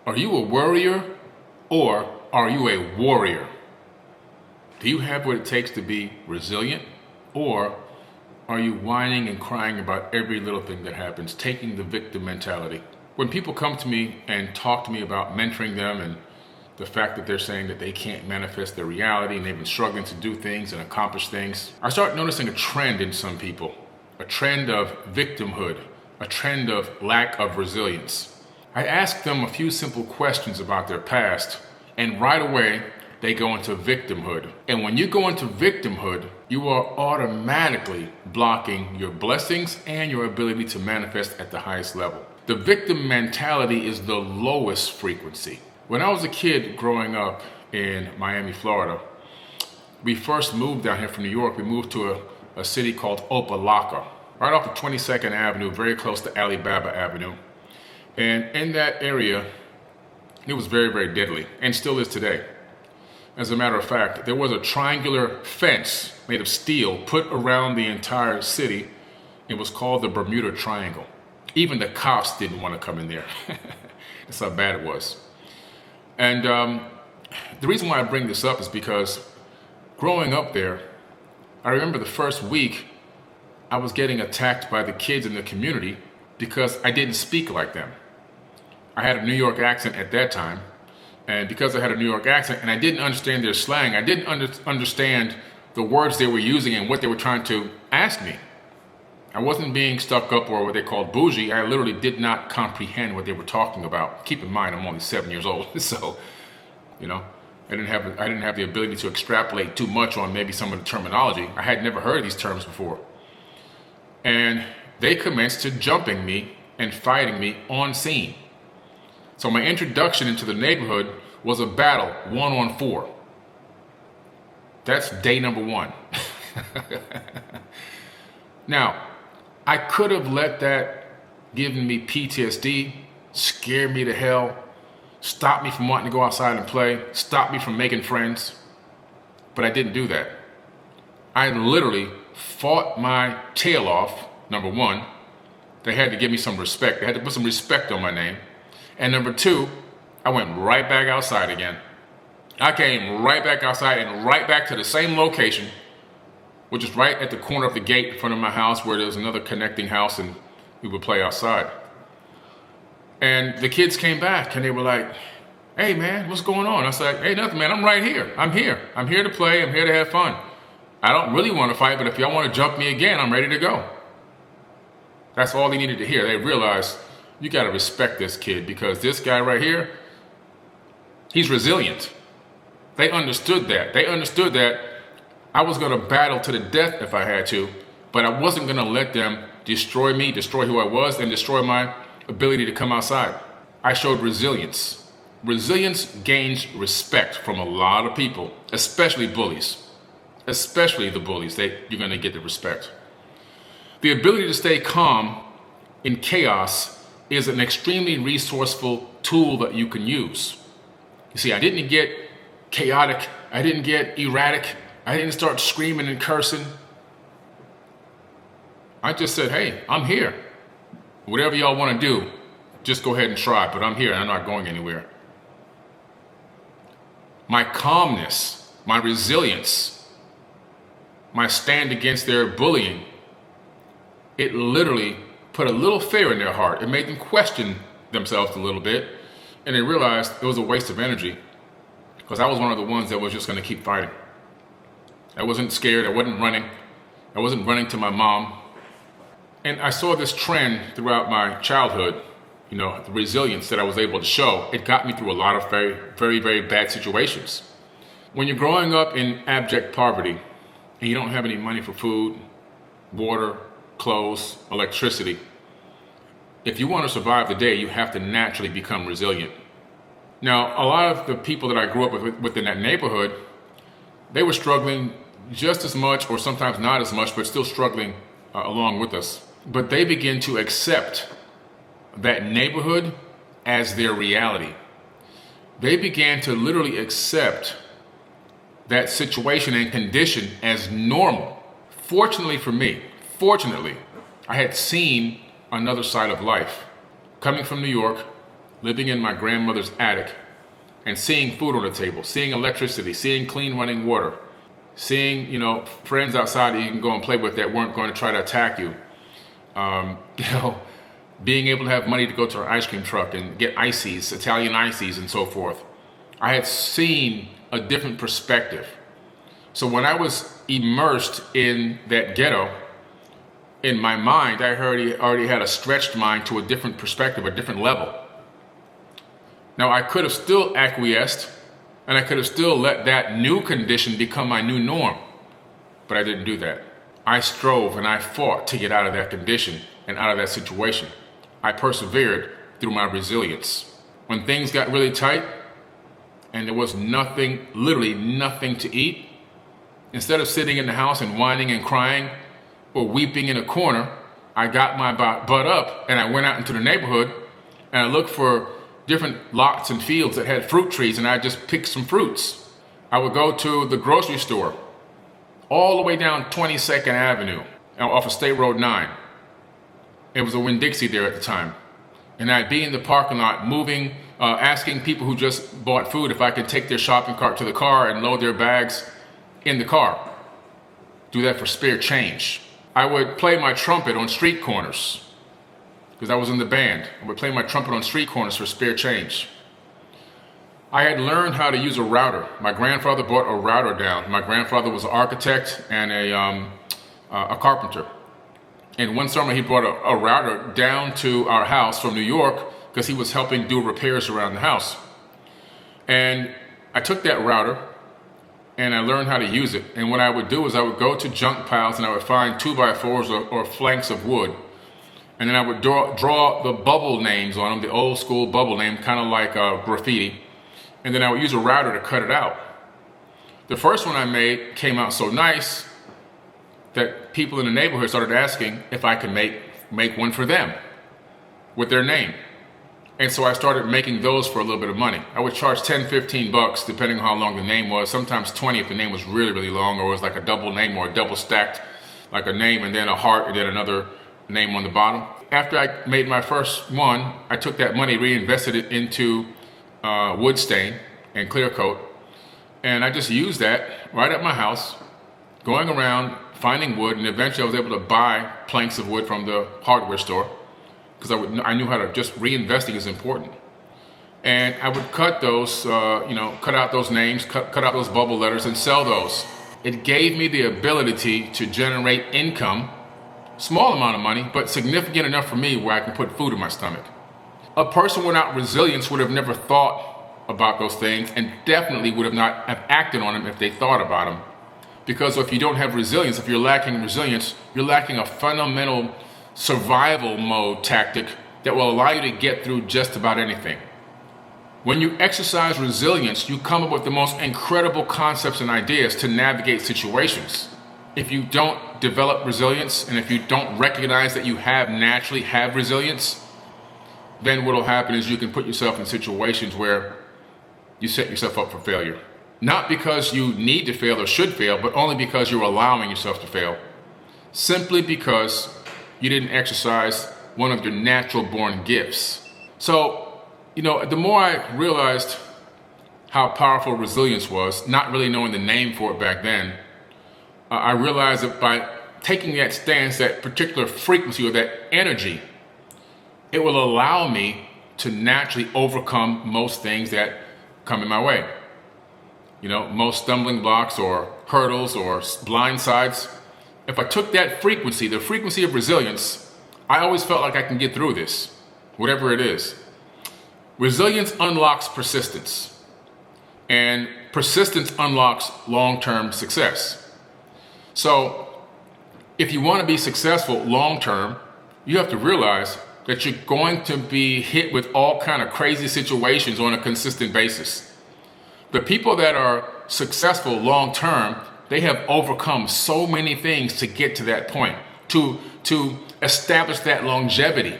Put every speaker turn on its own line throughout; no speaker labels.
Are you a worrier or are you a warrior? Do you have what it takes to be resilient, or are you whining and crying about every little thing that happens, taking the victim mentality? When people come to me and talk to me about mentoring them and the fact that they're saying that they can't manifest their reality and they've been struggling to do things and accomplish things, I start noticing a trend in some people, a trend of victimhood, a trend of lack of resilience. I ask them a few simple questions about their past, and right away, they go into victimhood. And when you go into victimhood, you are automatically blocking your blessings and your ability to manifest at the highest level. The victim mentality is the lowest frequency. When I was a kid growing up in Miami, Florida, we first moved down here from New York. We moved to a city called Opelika, right off of 22nd Avenue, very close to Alibaba Avenue. And in that area, it was very, very deadly, and still is today. As a matter of fact, there was a triangular fence made of steel put around the entire city. It was called the Bermuda Triangle. Even the cops didn't want to come in there. That's how bad it was. And the reason why I bring this up is because growing up there, I remember the first week I was getting attacked by the kids in the community because I didn't speak like them. I had a New York accent at that time, and because I had a New York accent and I didn't understand their slang, I didn't understand the words they were using and what they were trying to ask me. I wasn't being stuck up or what they called bougie. I literally did not comprehend what they were talking about. Keep in mind, I'm only 7 years old, so I didn't have the ability to extrapolate too much on maybe some of the terminology. I had never heard these terms before, and they commenced to jumping me and fighting me on scene. So my introduction into the neighborhood was a battle 1-on-4. That's day number 1. Now, I could have let that give me PTSD, scare me to hell, stop me from wanting to go outside and play, stop me from making friends, but I didn't do that. I literally fought my tail off, number 1. They had to give me some respect. They had to put some respect on my name. And number 2, I went right back outside again. I came right back outside and right back to the same location, which is right at the corner of the gate in front of my house where there's another connecting house, and we would play outside. And the kids came back and they were like, "Hey man, what's going on?" I was like, "Hey, nothing man, I'm right here. I'm here. I'm here to play. I'm here to have fun. I don't really want to fight, but if y'all want to jump me again, I'm ready to go." That's all they needed to hear. They realized, you got to respect this kid because this guy right here, he's resilient. They understood that. They understood that I was going to battle to the death if I had to, but I wasn't going to let them destroy me, destroy who I was, and destroy my ability to come outside. I showed resilience. Resilience gains respect from a lot of people, especially bullies. Especially the bullies, you're going to get the respect. The ability to stay calm in chaos is an extremely resourceful tool that you can use. You see, I didn't get chaotic. I didn't get erratic. I didn't start screaming and cursing. I just said, "Hey, I'm here. Whatever y'all want to do, just go ahead and try, but I'm here and I'm not going anywhere." My calmness, my resilience, my stand against their bullying, it literally put a little fear in their heart. It made them question themselves a little bit, and they realized it was a waste of energy because I was one of the ones that was just going to keep fighting. I wasn't scared. I wasn't running. I wasn't running to my mom. And I saw this trend throughout my childhood, the resilience that I was able to show. It got me through a lot of very, very, very bad situations. When you're growing up in abject poverty and you don't have any money for food, water, clothes, electricity, if you want to survive the day, you have to naturally become resilient. Now, a lot of the people that I grew up within that neighborhood, they were struggling just as much, or sometimes not as much, but still struggling along with us. But they began to accept that neighborhood as their reality. They began to literally accept that situation and condition as normal. Fortunately for me, I had seen another side of life. Coming from New York, living in my grandmother's attic and seeing food on the table, seeing electricity, seeing clean running water, seeing, friends outside that you can go and play with that weren't going to try to attack you. Being able to have money to go to an ice cream truck and get ices, Italian ices and so forth. I had seen a different perspective. So when I was immersed in that ghetto, in my mind, I already had a stretched mind to a different perspective, a different level. Now, I could have still acquiesced, and I could have still let that new condition become my new norm, but I didn't do that. I strove and I fought to get out of that condition and out of that situation. I persevered through my resilience. When things got really tight and there was nothing, literally nothing to eat, instead of sitting in the house and whining and crying or weeping in a corner, I got my butt up and I went out into the neighborhood and I looked for different lots and fields that had fruit trees, and I just picked some fruits. I would go to the grocery store all the way down 22nd Avenue off of State Road 9. It was a Winn-Dixie there at the time. And I'd be in the parking lot moving, asking people who just bought food if I could take their shopping cart to the car and load their bags in the car. Do that for spare change. I would play my trumpet on street corners because I was in the band. I would play my trumpet on street corners for spare change. I had learned how to use a router. My grandfather brought a router down. My grandfather was an architect and a carpenter. And one summer he brought a router down to our house from New York because he was helping do repairs around the house. And I took that router and I learned how to use it. And what I would do is I would go to junk piles and I would find 2x4s or flanks of wood. And then I would draw the bubble names on them, the old school bubble name, kind of like graffiti. And then I would use a router to cut it out. The first one I made came out so nice that people in the neighborhood started asking if I could make one for them with their name. And so I started making those for a little bit of money. I would charge 10, 15 bucks depending on how long the name was, sometimes 20 if the name was really, really long, or it was like a double name or a double stacked, like a name and then a heart and then another name on the bottom. After I made my first one, I took that money, reinvested it into wood stain and clear coat, and I just used that right at my house, going around finding wood, and eventually I was able to buy planks of wood from the hardware store because I knew how to just reinvesting is important. And I would cut those, cut out those names, cut out those bubble letters and sell those. It gave me the ability to generate income, small amount of money, but significant enough for me where I can put food in my stomach. A person without resilience would have never thought about those things and definitely would have not have acted on them if they thought about them. Because if you don't have resilience, if you're lacking resilience, you're lacking a fundamental survival mode tactic that will allow you to get through just about anything. When you exercise resilience, you come up with the most incredible concepts and ideas to navigate situations. If you don't develop resilience, and if you don't recognize that you naturally have resilience, then what will happen is you can put yourself in situations where you set yourself up for failure. Not because you need to fail or should fail, but only because you're allowing yourself to fail. Simply because you didn't exercise one of your natural born gifts. So, the more I realized how powerful resilience was, not really knowing the name for it back then, I realized that by taking that stance, that particular frequency or that energy, it will allow me to naturally overcome most things that come in my way. Most stumbling blocks or hurdles or blind sides. If I took that frequency, the frequency of resilience, I always felt like I can get through this, whatever it is. Resilience unlocks persistence, and persistence unlocks long-term success. So if you want to be successful long-term, you have to realize that you're going to be hit with all kind of crazy situations on a consistent basis. The people that are successful long-term, they have overcome so many things to get to that point, to establish that longevity.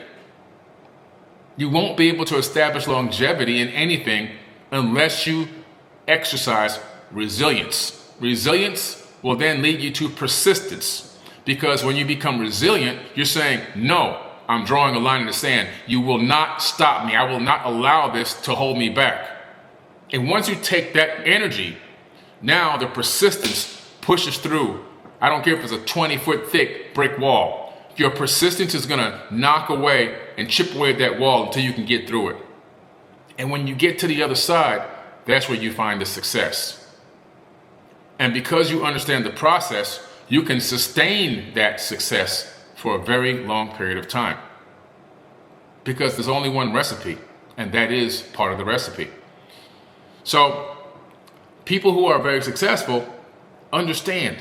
You won't be able to establish longevity in anything unless you exercise resilience. Resilience will then lead you to persistence, because when you become resilient, you're saying, no, I'm drawing a line in the sand. You will not stop me. I will not allow this to hold me back. And once you take that energy, now the persistence pushes through. I don't care if it's a 20-foot thick brick wall. Your persistence is gonna knock away and chip away at that wall until you can get through it. And when you get to the other side, that's where you find the success. And because you understand the process, you can sustain that success for a very long period of time. Because there's only one recipe, and that is part of the recipe. So, people who are very successful understand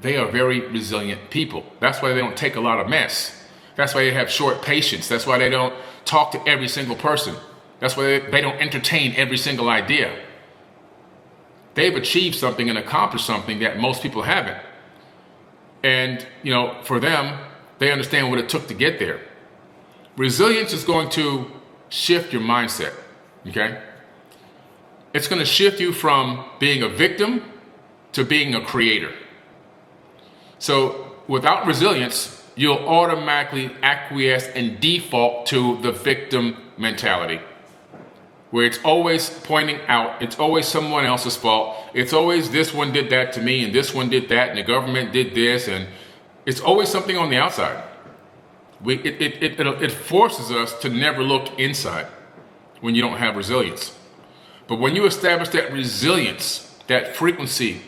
they are very resilient people. That's why they don't take a lot of mess. That's why they have short patience. That's why they don't talk to every single person. That's why they don't entertain every single idea. They've achieved something and accomplished something that most people haven't. And, for them, they understand what it took to get there. Resilience is going to shift your mindset, okay? It's going to shift you from being a victim to being a creator. So without resilience, you'll automatically acquiesce and default to the victim mentality, where it's always pointing out, it's always someone else's fault. It's always this one did that to me and this one did that and the government did this, and it's always something on the outside. It forces us to never look inside when you don't have resilience. But when you establish that resilience, that frequency,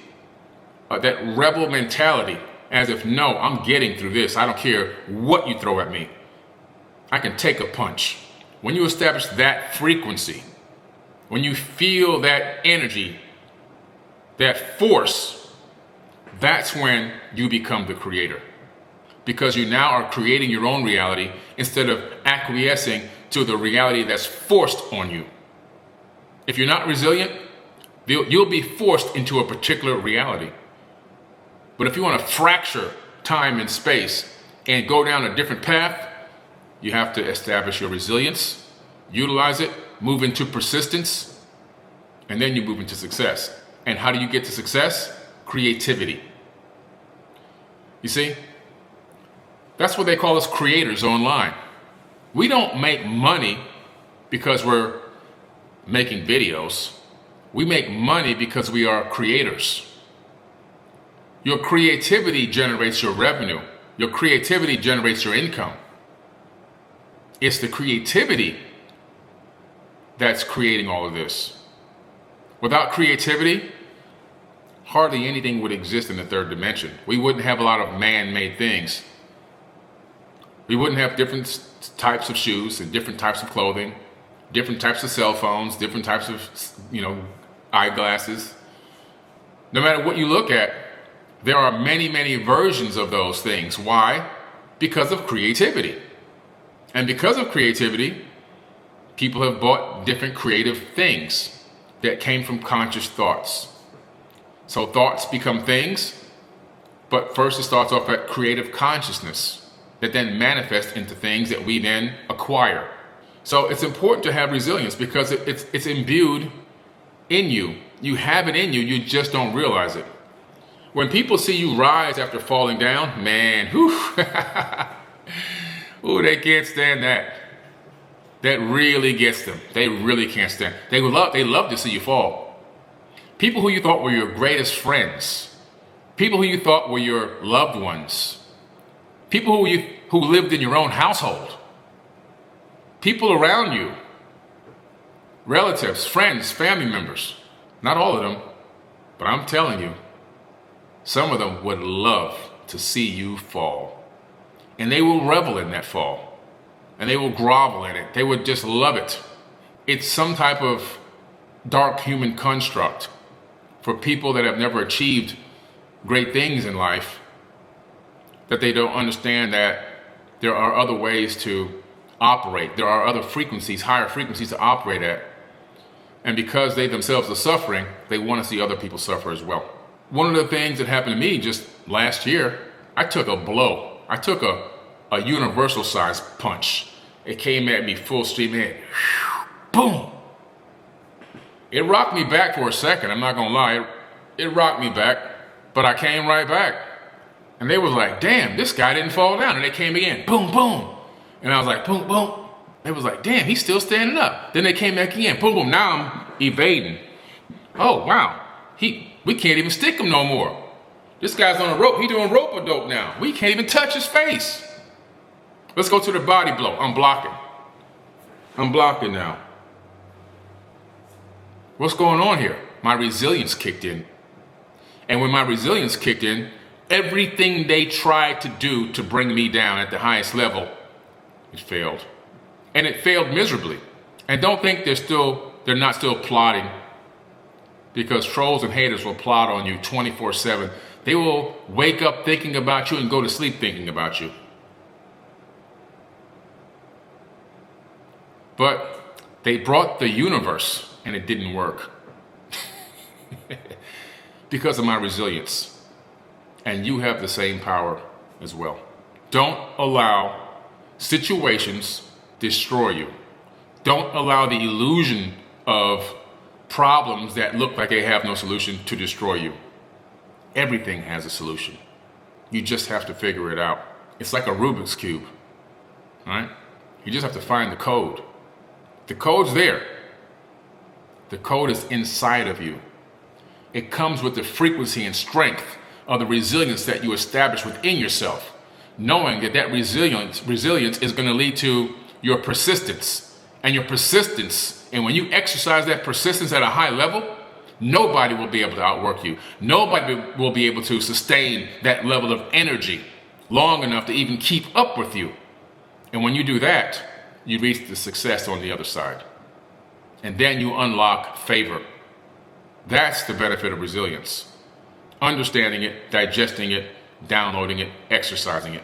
that rebel mentality, as if, no, I'm getting through this. I don't care what you throw at me. I can take a punch. When you establish that frequency, when you feel that energy, that force, that's when you become the creator. Because you now are creating your own reality instead of acquiescing to the reality that's forced on you. If you're not resilient, you'll be forced into a particular reality. But if you want to fracture time and space and go down a different path, you have to establish your resilience, utilize it, move into persistence, and then you move into success. And how do you get to success? Creativity. You see, that's what they call us creators online. We don't make money because we're making videos. We make money because we are creators. Your creativity generates your revenue. Your creativity generates your income. It's the creativity that's creating all of this. Without creativity, hardly anything would exist in the third dimension. We wouldn't have a lot of man-made things. We wouldn't have different types of shoes and different types of clothing, different types of cell phones, different types of, eyeglasses. No matter what you look at, there are many, many versions of those things. Why? Because of creativity. And because of creativity, people have bought different creative things that came from conscious thoughts. So thoughts become things, but first it starts off at creative consciousness that then manifests into things that we then acquire. So it's important to have resilience because it's imbued in you. You have it in you, you just don't realize it. When people see you rise after falling down, man, ooh, they can't stand that. That really gets them. They really can't stand. They love to see you fall. People who you thought were your greatest friends, people who you thought were your loved ones, people who lived in your own household, people around you, relatives, friends, family members. Not all of them, but I'm telling you, some of them would love to see you fall. And they will revel in that fall. And they will grovel in it. They would just love it. It's some type of dark human construct for people that have never achieved great things in life, that they don't understand that there are other ways to operate. There are other frequencies, higher frequencies to operate at. And because they themselves are suffering, they want to see other people suffer as well. One of the things that happened to me just last year, I took a blow. I took a universal size punch. It came at me full steam ahead. Boom! It rocked me back for a second, I'm not gonna lie. It rocked me back, but I came right back. And they was like, damn, this guy didn't fall down. And they came again, boom, boom. And I was like, boom, boom. It was like, damn, he's still standing up. Then they came back again, boom, boom. Now I'm evading. Oh, wow. We can't even stick him no more. This guy's on a rope. He doing rope-a-dope now. We can't even touch his face. Let's go to the body blow. I'm blocking. I'm blocking now. What's going on here? My resilience kicked in. And when my resilience kicked in, everything they tried to do to bring me down at the highest level, it failed. And it failed miserably. And don't think they're not still plotting, because trolls and haters will plot on you 24/7. They will wake up thinking about you and go to sleep thinking about you. But they brought the universe and it didn't work because of my resilience. And you have the same power as well. Don't allow situations destroy you. Don't allow the illusion of problems that look like they have no solution to destroy you. Everything has a solution. You just have to figure it out. It's like a Rubik's Cube, right? You just have to find the code. The code's there. The code is inside of you. It comes with the frequency and strength of the resilience that you establish within yourself, knowing that resilience is going to lead to your persistence. And your persistence, and when you exercise that persistence at a high level, nobody will be able to outwork you. Nobody will be able to sustain that level of energy long enough to even keep up with you. And when you do that, you reach the success on the other side. And then you unlock favor. That's the benefit of resilience. Understanding it, digesting it, downloading it, exercising it.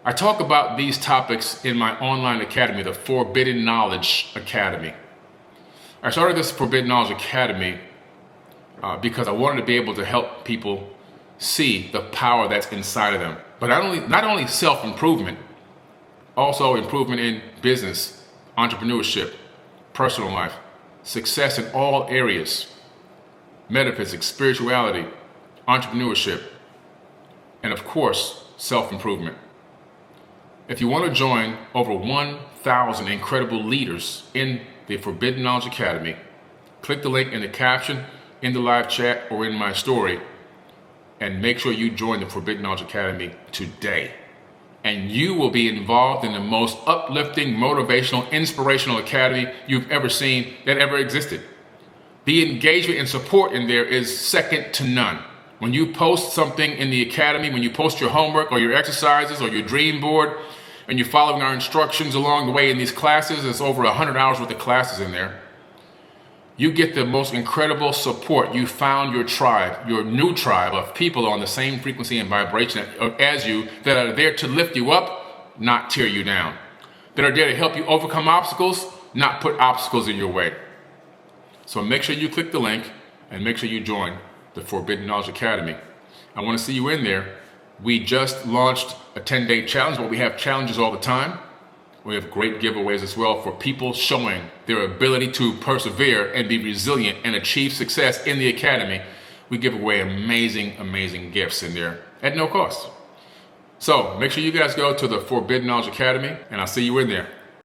I talk about these topics in my online academy, the Forbidden Knowledge Academy. I started this Forbidden Knowledge Academy because I wanted to be able to help people see the power that's inside of them. But not only self-improvement, also improvement in business, entrepreneurship, personal life, success in all areas, metaphysics, spirituality, entrepreneurship, and of course, self-improvement. If you want to join over 1,000 incredible leaders in the Forbidden Knowledge Academy, click the link in the caption, in the live chat, or in my story, and make sure you join the Forbidden Knowledge Academy today. And you will be involved in the most uplifting, motivational, inspirational academy you've ever seen that ever existed. The engagement and support in there is second to none. When you post something in the academy, when you post your homework or your exercises or your dream board, and you're following our instructions along the way in these classes, there's over 100 hours worth of classes in there. You get the most incredible support. You found your tribe, your new tribe of people on the same frequency and vibration as you, that are there to lift you up, not tear you down. That are there to help you overcome obstacles, not put obstacles in your way. So make sure you click the link and make sure you join the Forbidden Knowledge Academy. I want to see you in there. We just launched a 10-day challenge, but we have challenges all the time. We have great giveaways as well for people showing their ability to persevere and be resilient and achieve success in the academy. We give away amazing, amazing gifts in there at no cost. So make sure you guys go to the Forbidden Knowledge Academy, and I'll see you in there.